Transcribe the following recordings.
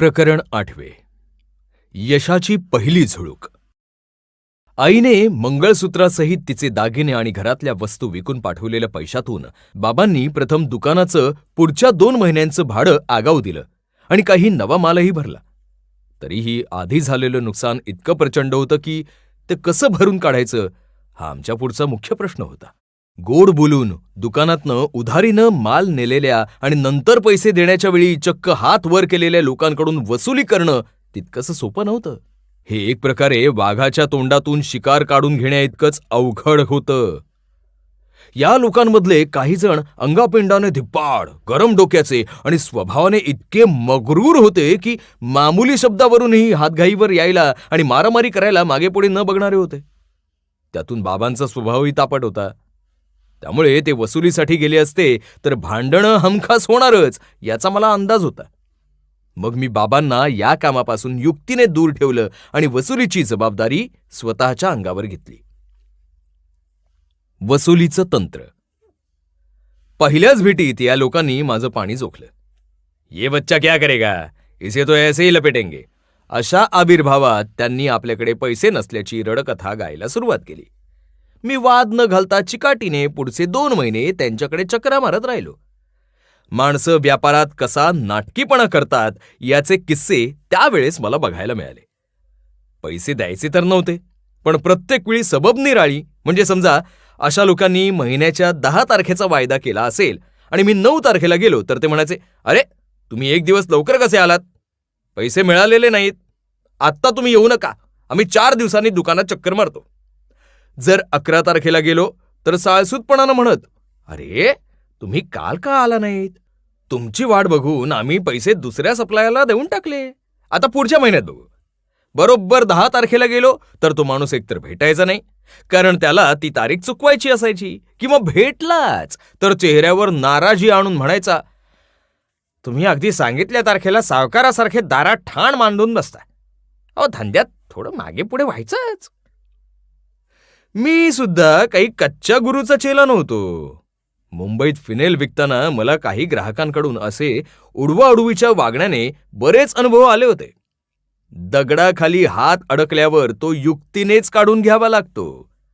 प्रकरण 8. यशाची पहिली झुळूक. आईने मंगळसूत्रासहित तिचे दागिने आणि घरातल्या वस्तू विकून पाठवलेल्या पैशातून बाबांनी प्रथम दुकानाचं पुढच्या 2 महिन्यांचं भाडं आगाऊ दिलं आणि काही नवा मालही भरला. तरीही आधी झालेलं नुकसान इतकं प्रचंड होतं की ते कसं भरून काढायचं हा आमच्या पुढचा मुख्य प्रश्न होता. गोड बोलून दुकानातनं उधारीनं माल नेलेल्या आणि नंतर पैसे देण्याच्या वेळी चक्क हात वर केलेल्या लोकांकडून वसुली करणं तितकंसं सोपं नव्हतं. हे एक प्रकारे वाघाच्या तोंडातून शिकार काढून घेण्याइतकंच अवघड होतं. या लोकांमधले काही जण अंगापिंडाने धिप्पाड, गरम डोक्याचे आणि स्वभावाने इतके मग्रूर होते की मामूली शब्दावरूनही हातघाईवर यायला आणि मारामारी करायला मागेपुढे न बघणारे होते. त्यातून बाबांचा स्वभावही तापट होता. त्यामुळे ते वसुलीसाठी गेले असते तर भांडणं हमखास होणारच याचा मला अंदाज होता. मग मी बाबांना या कामापासून युक्तीने दूर ठेवलं आणि वसुलीची जबाबदारी स्वतःच्या अंगावर घेतली. वसुलीचं तंत्र. पहिल्याच भेटीत या लोकांनी माझं पाणी जोखलं. ये बच्चा क्या करेगा, इसे तो ऐसे ही लपेटेंगे, अशा आविर्भावात त्यांनी आपल्याकडे पैसे नसल्याची रडकथा गायला सुरुवात केली. मी वाद न घालता चिकाटीने पुढचे 2 महिने त्यांच्याकडे चक्रा मारत राहिलो. माणसं व्यापारात कसा नाटकीपणा करतात याचे किस्से त्यावेळेस मला बघायला मिळाले. पैसे द्यायचे तर नव्हते, पण प्रत्येक वेळी सबब निराळी. म्हणजे समजा अशा लोकांनी महिन्याच्या 10 तारखेचा वायदा केला असेल आणि मी 9 तारखेला गेलो तर ते म्हणायचे, अरे तुम्ही 1 दिवस लवकर कसे आलात, पैसे मिळालेले नाहीत, आत्ता तुम्ही येऊ नका, आम्ही 4 दिवसांनी दुकानात चक्कर मारतो. जर 11 तारखेला गेलो तर साळसूतपणानं म्हणत, अरे तुम्ही काल का आला नाहीत, तुमची वाट बघून आम्ही पैसे दुसऱ्या सप्लायरला देऊन टाकले, आता पुढच्या महिन्यात बघू. बरोबर 10 तारखेला गेलो तर तो माणूस एकतर भेटायचा नाही, कारण त्याला ती तारीख चुकवायची असायची, किंवा भेटलाच तर चेहऱ्यावर नाराजी आणून म्हणायचा, तुम्ही अगदी सांगितल्या तारखेला सावकारासारखे दारात ठाण मांडून बसताय, अहो धंद्यात थोडं मागे पुढे व्हायचंच. मी सुद्धा काही कच्च्या गुरूचा चेला नव्हतो. मुंबईत फिनेल विकताना मला काही ग्राहकांकडून असे उडवाउडवीच्या वागण्याने बरेच अनुभव आले होते. दगडाखाली हात अडकल्यावर तो युक्तीनेच काढून घ्यावा लागतो.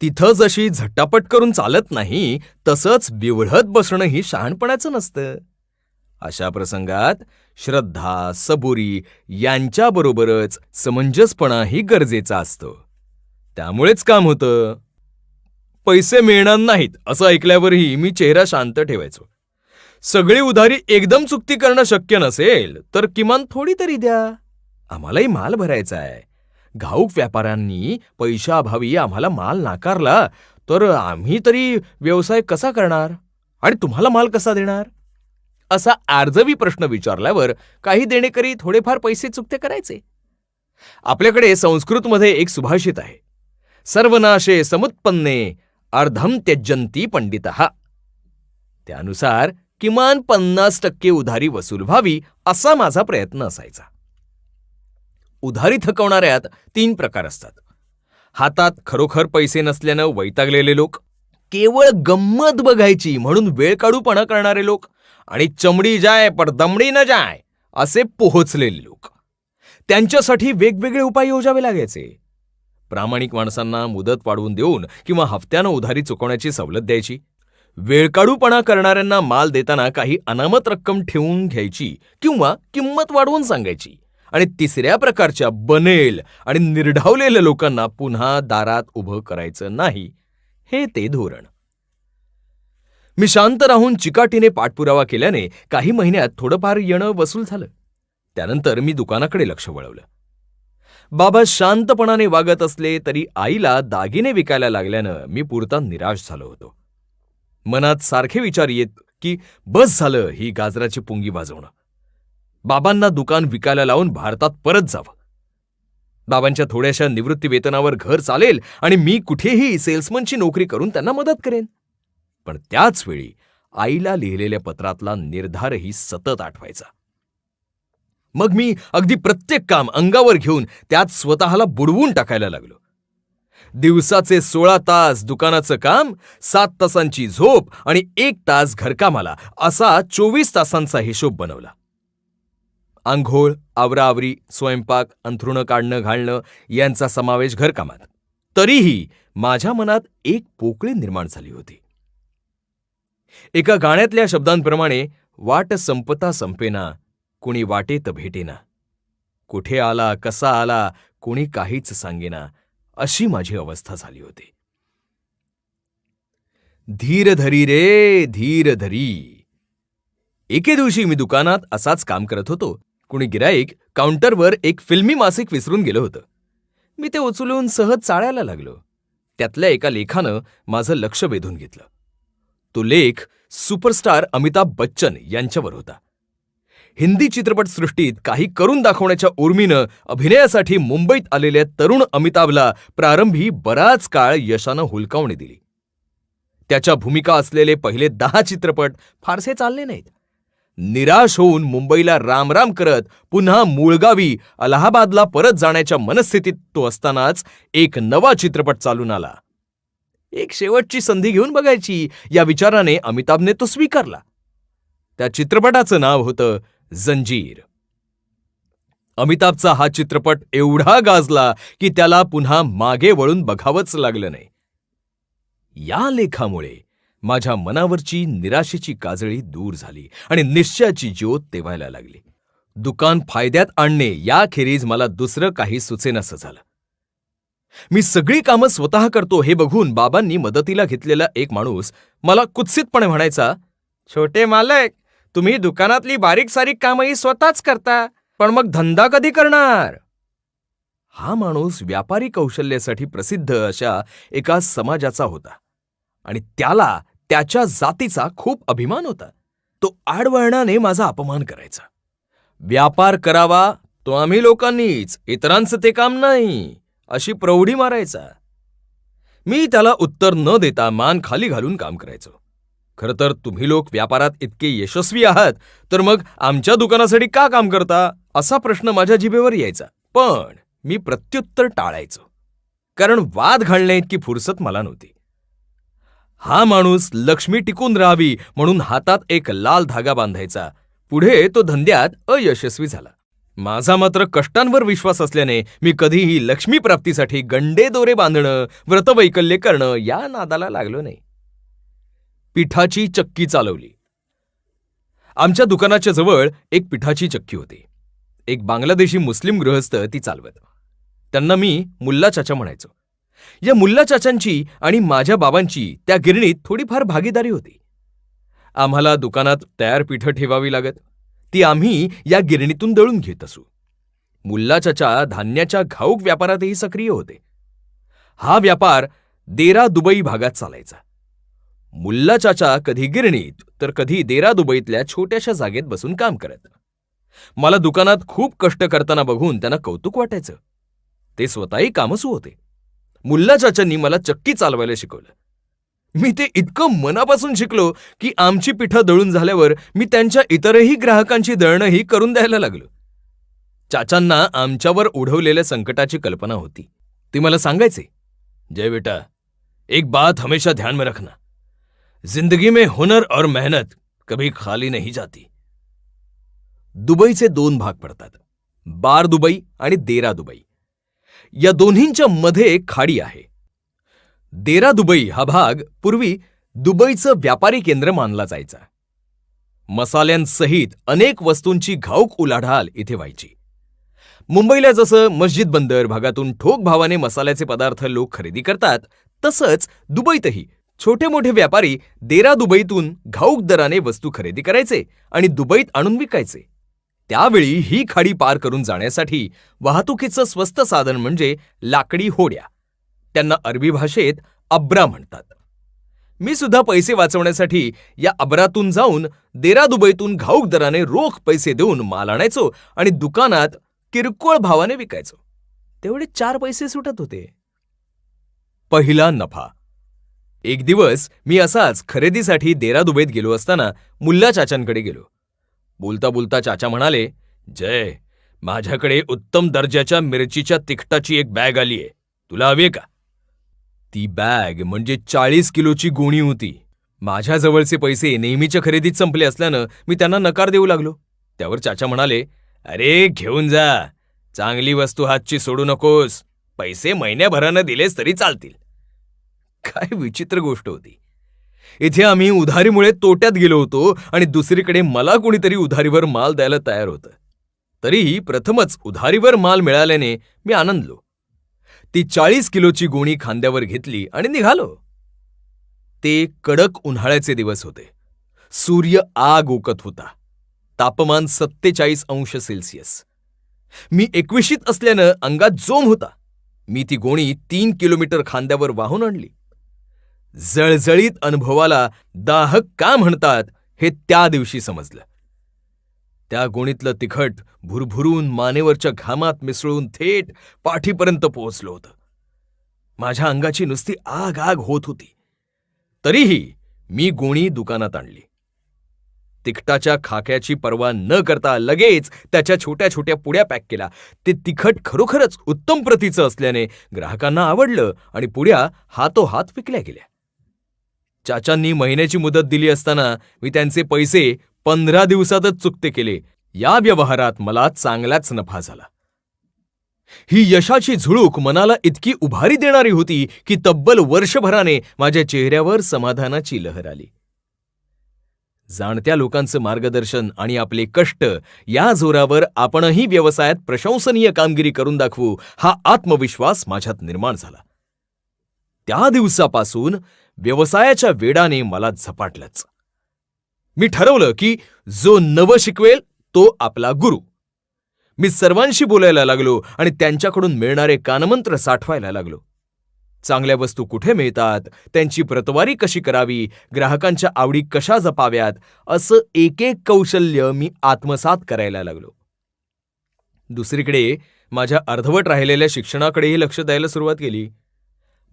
तिथं जशी झटापट करून चालत नाही तसंच बिवढत बसणंही शहाणपणाचं नसतं. अशा प्रसंगात श्रद्धा, सबुरी यांच्याबरोबरच समंजसपणाही गरजेचा असतो. त्यामुळेच काम होतं. पैसे मिळणार नाहीत असं ऐकल्यावरही मी चेहरा शांत ठेवायचो. सगळी उधारी एकदम चुकती करणं शक्य नसेल तर किमान थोडी तरी द्या, आम्हालाही माल भरायचा आहे. घाऊक व्यापाऱ्यांनी पैशाअभावी आम्हाला माल नाकारला तर आम्ही तरी व्यवसाय कसा करणार आणि तुम्हाला माल कसा देणार, असा आर्जवी प्रश्न विचारल्यावर काही देणेकरी थोडेफार पैसे चुकते करायचे. आपल्याकडे संस्कृतमध्ये एक सुभाषित आहे, सर्वनाशे समुत्पन्ने अर्धम त्यजन्ति पंडितः. त्यानुसार किमान 50% उधारी वसूल व्हावी असा माझा प्रयत्न असायचा. उधारी थकवणाऱ्यात 3 प्रकार असतात. हातात खरोखर पैसे नसल्यानं वैतागलेले लोक, केवळ गंमत बघायची म्हणून वेळकाढूपणा करणारे लोक, आणि चमडी जाय पर दमडी न जाय असे पोहोचलेले लोक. त्यांच्यासाठी वेगवेगळे उपाय योजावे लागायचे. प्रामाणिक माणसांना मुदत वाढवून देऊन किंवा हप्त्यानं उधारी चुकवण्याची सवलत द्यायची. वेळकाढूपणा करणाऱ्यांना माल देताना काही अनामत रक्कम ठेवून घ्यायची किंवा किंमत वाढवून सांगायची. आणि 3ऱ्या प्रकारच्या बनेल आणि निर्ढावलेल्या लोकांना पुन्हा दारात उभं करायचं नाही, हे ते धोरण. मी शांत राहून चिकाटीने पाठपुरावा केल्याने काही महिन्यात थोडंफार येणं वसूल झालं. त्यानंतर मी दुकानाकडे लक्ष वळवलं. बाबा शांतपणाने वागत असले तरी आईला दागिने विकायला लागल्यानं मी पुरता निराश झालो होतो. मनात सारखे विचार येत की बस झालं ही गाजराची पुंगी वाजवणं, बाबांना दुकान विकायला लावून भारतात परत जावं. बाबांच्या थोड्याशा निवृत्ती वेतनावर घर चालेल आणि मी कुठेही सेल्समनची नोकरी करून त्यांना मदत करेन. पण त्याच वेळी आईला लिहिलेल्या पत्रातला निर्धारही सतत आठवायचा. मग मी अगदी प्रत्येक काम अंगावर घेऊन त्यात स्वतःला बुडवून टाकायला लागलो. दिवसाचे 16 तास दुकानाचं काम, 7 तासांची झोप आणि 1 तास घरकामाला, असा 24 तासांचा हिशोब बनवला. आंघोळ, आवराआवरी, स्वयंपाक, अंथरुणं काढणं घालणं यांचा समावेश घरकामात. तरीही माझ्या मनात एक पोकळी निर्माण झाली होती. एका गाण्यातल्या शब्दांप्रमाणे, वाट संपता संपेना, कुणी वाटेत भेटेना. कुठे आला, कसा आला, कुणी काहीच सांगेना, अशी माझी अवस्था झाली होती. धीर धरी रे धीर धरी. एके दिवशी मी दुकानात असाच काम करत होतो. कुणी गिराईक काउंटरवर एक फिल्मी मासिक विसरून गेलं होतं. मी ते उचलून सहज चाळायला लागलो. त्यातल्या एका लेखानं माझं लक्ष वेधून घेतलं. तो लेख सुपरस्टार अमिताभ बच्चन यांच्यावर होता. हिंदी चित्रपटसृष्टीत काही करून दाखवण्याच्या उर्मीनं अभिनयासाठी मुंबईत आलेल्या तरुण अमिताभला प्रारंभी बराच काळ यशानं हुलकावणी दिली. त्याच्या भूमिका असलेले पहिले 10 चित्रपट फारसे चालले नाहीत. निराश होऊन मुंबईला रामराम करत पुन्हा मूळगावी अलाहाबादला परत जाण्याच्या मनस्थितीत तो असतानाच एक नवा चित्रपट चालून आला. एक शेवटची संधी घेऊन बघायची या विचाराने अमिताभने तो स्वीकारला. त्या चित्रपटाचं नाव होतं जंजीर. अमिताभचा हा चित्रपट एवढा गाजला की त्याला पुन्हा मागे वळून बघावंच लागलं नाही. या लेखामुळे माझ्या मनावरची निराशेची काजळी दूर झाली आणि निश्चयाची ज्योत तेवायला लागली. दुकान फायद्यात आणणे याखेरीज मला दुसरं काही सुचेनासं झालं. मी सगळी कामं स्वतः करतो हे बघून बाबांनी मदतीला घेतलेला एक माणूस मला कुत्सितपणे म्हणायचा, छोटे मालक, तुम्ही दुकानातली बारीक सारीक कामंही स्वतःच करता, पण मग धंदा कधी करणार? हा माणूस व्यापारी कौशल्यासाठी प्रसिद्ध अशा एका समाजाचा होता आणि त्याला त्याच्या जातीचा खूप अभिमान होता. तो आडवळणाने माझा अपमान करायचा. व्यापार करावा तो आम्ही लोकांनीच, इतरांचं ते काम नाही, अशी प्रौढी मारायचा. मी त्याला उत्तर न देता मान खाली घालून काम करायचो. खरं तर तुम्ही लोक व्यापारात इतके यशस्वी आहात तर मग आमच्या दुकानासाठी का काम करता, असा प्रश्न माझ्या जिभेवर यायचा. पण मी प्रत्युत्तर टाळायचो, कारण वाद घालण्याइतकी फुरसत मला नव्हती. हा माणूस लक्ष्मी टिकून राहावी म्हणून हातात एक लाल धागा बांधायचा. पुढे तो धंद्यात अयशस्वी झाला. माझा मात्र कष्टांवर विश्वास असल्याने मी कधीही लक्ष्मी प्राप्तीसाठी गंडे दोरे बांधणं, व्रतवैकल्य करणं या नादाला लागलो नाही. पिठाची चक्की चालवली. आमच्या दुकानाच्या जवळ एक पिठाची चक्की होती. एक बांगलादेशी मुस्लिम गृहस्थ ती चालवत. त्यांना मी मुल्ला चाचा म्हणायचो. या मुल्ला चाचांची आणि माझ्या बाबांची त्या गिरणीत थोडीफार भागीदारी होती. आम्हाला दुकानात तयार पिठं ठेवावी लागत. ती आम्ही या गिरणीतून दळून घेत असू. मुल्ला चाचा धान्याच्या घाऊक व्यापारातही सक्रिय होते. हा व्यापार देरा दुबई भागात चालायचा. मुल्ला चाचा कधी गिरणीत तर कधी देरा दुबईतल्या छोट्याशा जागेत बसून काम करत. मला दुकानात खूप कष्ट करताना बघून त्यांना कौतुक वाटायचं. ते स्वतःही कामसू होते. मुल्ला चाचांनी मला चक्की चालवायला शिकवलं. मी ते इतकं मनापासून शिकलो की आमची पिठं दळून झाल्यावर मी त्यांच्या इतरही ग्राहकांची दळणंही करून द्यायला लागलो. चाचांना आमच्यावर ओढवलेल्या संकटाची कल्पना होती. ते मला सांगायचे, जय बेटा, एक बात हमेशा ध्यान में रखना, जिंदगी में हुनर और मेहनत कभी खाली नहीं जाती. दुबईचे 2 भाग पडतात, बार दुबई आणि देरा दुबई. या दोन्हींच्या मध्ये खाडी आहे. देरा दुबई हा भाग पूर्वी दुबईचं व्यापारी केंद्र मानला जायचा. मसाल्यांसहित अनेक वस्तूंची घाऊक उलाढाल इथे व्हायची. मुंबईला जसं मस्जिद बंदर भागातून ठोक भावाने मसाल्याचे पदार्थ लोक खरेदी करतात, तसंच दुबईतही छोटे मोठे व्यापारी देरा दुबईतून घाऊक दराने वस्तू खरेदी करायचे आणि दुबईत आणून विकायचे. त्यावेळी ही खाडी पार करून जाण्यासाठी वाहतुकीचं स्वस्त साधन म्हणजे लाकडी होड्या. त्यांना अरबी भाषेत अब्रा म्हणतात. मी सुद्धा पैसे वाचवण्यासाठी या अब्रातून जाऊन देरा दुबईतून घाऊक दराने रोख पैसे देऊन माल आणायचो आणि दुकानात किरकोळ भावाने विकायचो. तेवढे 4 पैसे सुटत होते. पहिला नफा. एक दिवस मी असाच खरेदीसाठी देरा दुबईत गेलो असताना मुल्ला चाचांकडे गेलो. बोलता बोलता चाचा म्हणाले, जय, माझ्याकडे उत्तम दर्जाच्या मिरचीच्या तिखटाची एक बॅग आलीये, तुला हवीये का? ती बॅग म्हणजे 40 किलोची गोणी होती. माझ्याजवळचे पैसे नेहमीच्या खरेदीत संपले असल्यानं मी त्यांना नकार देऊ लागलो. त्यावर चाचा म्हणाले, अरे घेऊन जा. चांगली वस्तू हातची सोडू नकोस. पैसे महिन्याभरानं दिलेस तरी चालतील. काय विचित्र गोष्ट होती. इथे आम्ही उधारीमुळे तोट्यात गेलो होतो आणि दुसरीकडे मला कोणीतरी उधारीवर माल द्यायला तयार होतं. तरीही प्रथमच उधारीवर माल मिळाल्याने मी आनंदलो. ती 40 किलोची गोणी खांद्यावर घेतली आणि निघालो. ते कडक उन्हाळ्याचे दिवस होते. सूर्य आग ओकत होता. तापमान 47°C. मी 21शीत असल्यानं अंगात जोम होता. मी ती गोणी 3 किलोमीटर खांद्यावर वाहून आणली. जळजळीत अनुभवाला दाहक का म्हणतात हे त्या दिवशी समजलं. त्या गोणीतलं तिखट भुरभुरून मानेवरच्या घामात मिसळून थेट पाठीपर्यंत पोहोचलं होतं. माझ्या अंगाची नुसती आग आग होत होती. तरीही मी गोणी दुकानात आणली. तिखटाच्या खाक्याची पर्वा न करता लगेच त्याच्या छोट्या छोट्या पुड्या पॅक केल्या. ते तिखट खरोखरच उत्तम प्रतीचं असल्याने ग्राहकांना आवडलं आणि पुड्या हातोहात विकल्या गेल्या. चाचांनी महिन्याची मुदत दिली असताना मी त्यांचे पैसे 15 दिवसातच चुकते केले. या व्यवहारात मला चांगलाच नफा झाला. ही यशाची झुळूक मनाला इतकी उभारी देणारी होती की तब्बल वर्षभराने माझ्या चेहऱ्यावर समाधानाची लहर आली. जाणत्या लोकांचं मार्गदर्शन आणि आपले कष्ट या जोरावर आपणही व्यवसायात प्रशंसनीय कामगिरी करून दाखवू हा आत्मविश्वास माझ्यात निर्माण झाला. त्या दिवसापासून व्यवसायाच्या वेडाने मला झपाटलंच. मी ठरवलं की जो नवं शिकवेल तो आपला गुरु. मी सर्वांशी बोलायला लागलो आणि त्यांच्याकडून मिळणारे कानमंत्र साठवायला लागलो. चांगल्या वस्तू कुठे मिळतात, त्यांची प्रतवारी कशी करावी, ग्राहकांच्या आवडी कशा जपाव्यात, असं एक एक कौशल्य मी आत्मसात करायला लागलो. दुसरीकडे माझ्या अर्धवट राहिलेल्या शिक्षणाकडेही लक्ष द्यायला सुरुवात केली.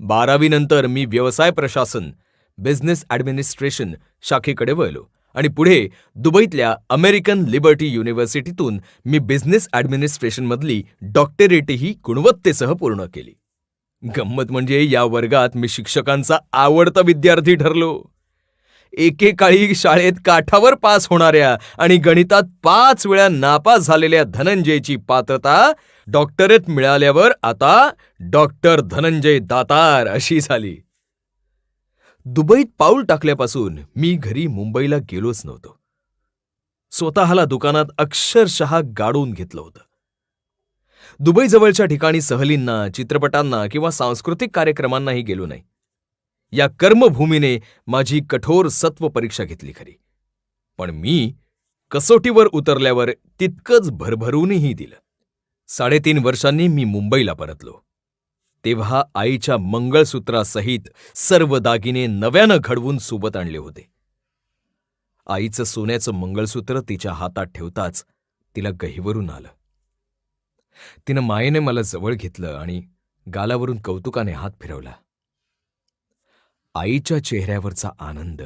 12वी नंतर मी व्यवसाय प्रशासन बिझनेस ॲडमिनिस्ट्रेशन शाखेकडे वळलो आणि पुढे दुबईतल्या अमेरिकन लिबर्टी युनिव्हर्सिटीतून मी बिझनेस ॲडमिनिस्ट्रेशनमधली डॉक्टरेटही गुणवत्तेसह पूर्ण केली. गंमत म्हणजे या वर्गात मी शिक्षकांचा आवडता विद्यार्थी ठरलो. एकेकाळी शाळेत काठावर पास होणाऱ्या आणि गणितात 5 वेळा नापास झालेल्या धनंजयची पात्रता डॉक्टरेट मिळाल्यावर आता डॉक्टर धनंजय दातार अशी झाली. दुबईत पाऊल टाकल्यापासून मी घरी मुंबईला गेलोच नव्हतो. स्वतःला दुकानात अक्षरशः गाडून घेतलं होतं. दुबईजवळच्या ठिकाणी सहलींना, चित्रपटांना किंवा सांस्कृतिक कार्यक्रमांनाही गेलो नाही. या कर्मभूमीने माझी कठोर सत्व परीक्षा घेतली खरी, पण मी कसोटीवर उतरल्यावर तितकंच भरभरूनही दिलं. 3.5 वर्षांनी मी मुंबईला परतलो. तेव्हा आईच्या मंगळसूत्रासहित सर्व दागिने नव्यानं घडवून सोबत आणले होते. आईचं सोन्याचं मंगळसूत्र तिच्या हातात ठेवताच तिला गहिवरून आलं. तिनं मायेने मला जवळ घेतलं आणि गालावरून कौतुकाने हात फिरवला. आईच्या चेहऱ्यावरचा आनंद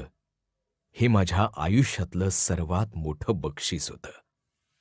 हे माझ्या आयुष्यातलं सर्वात मोठं बक्षीस होतं.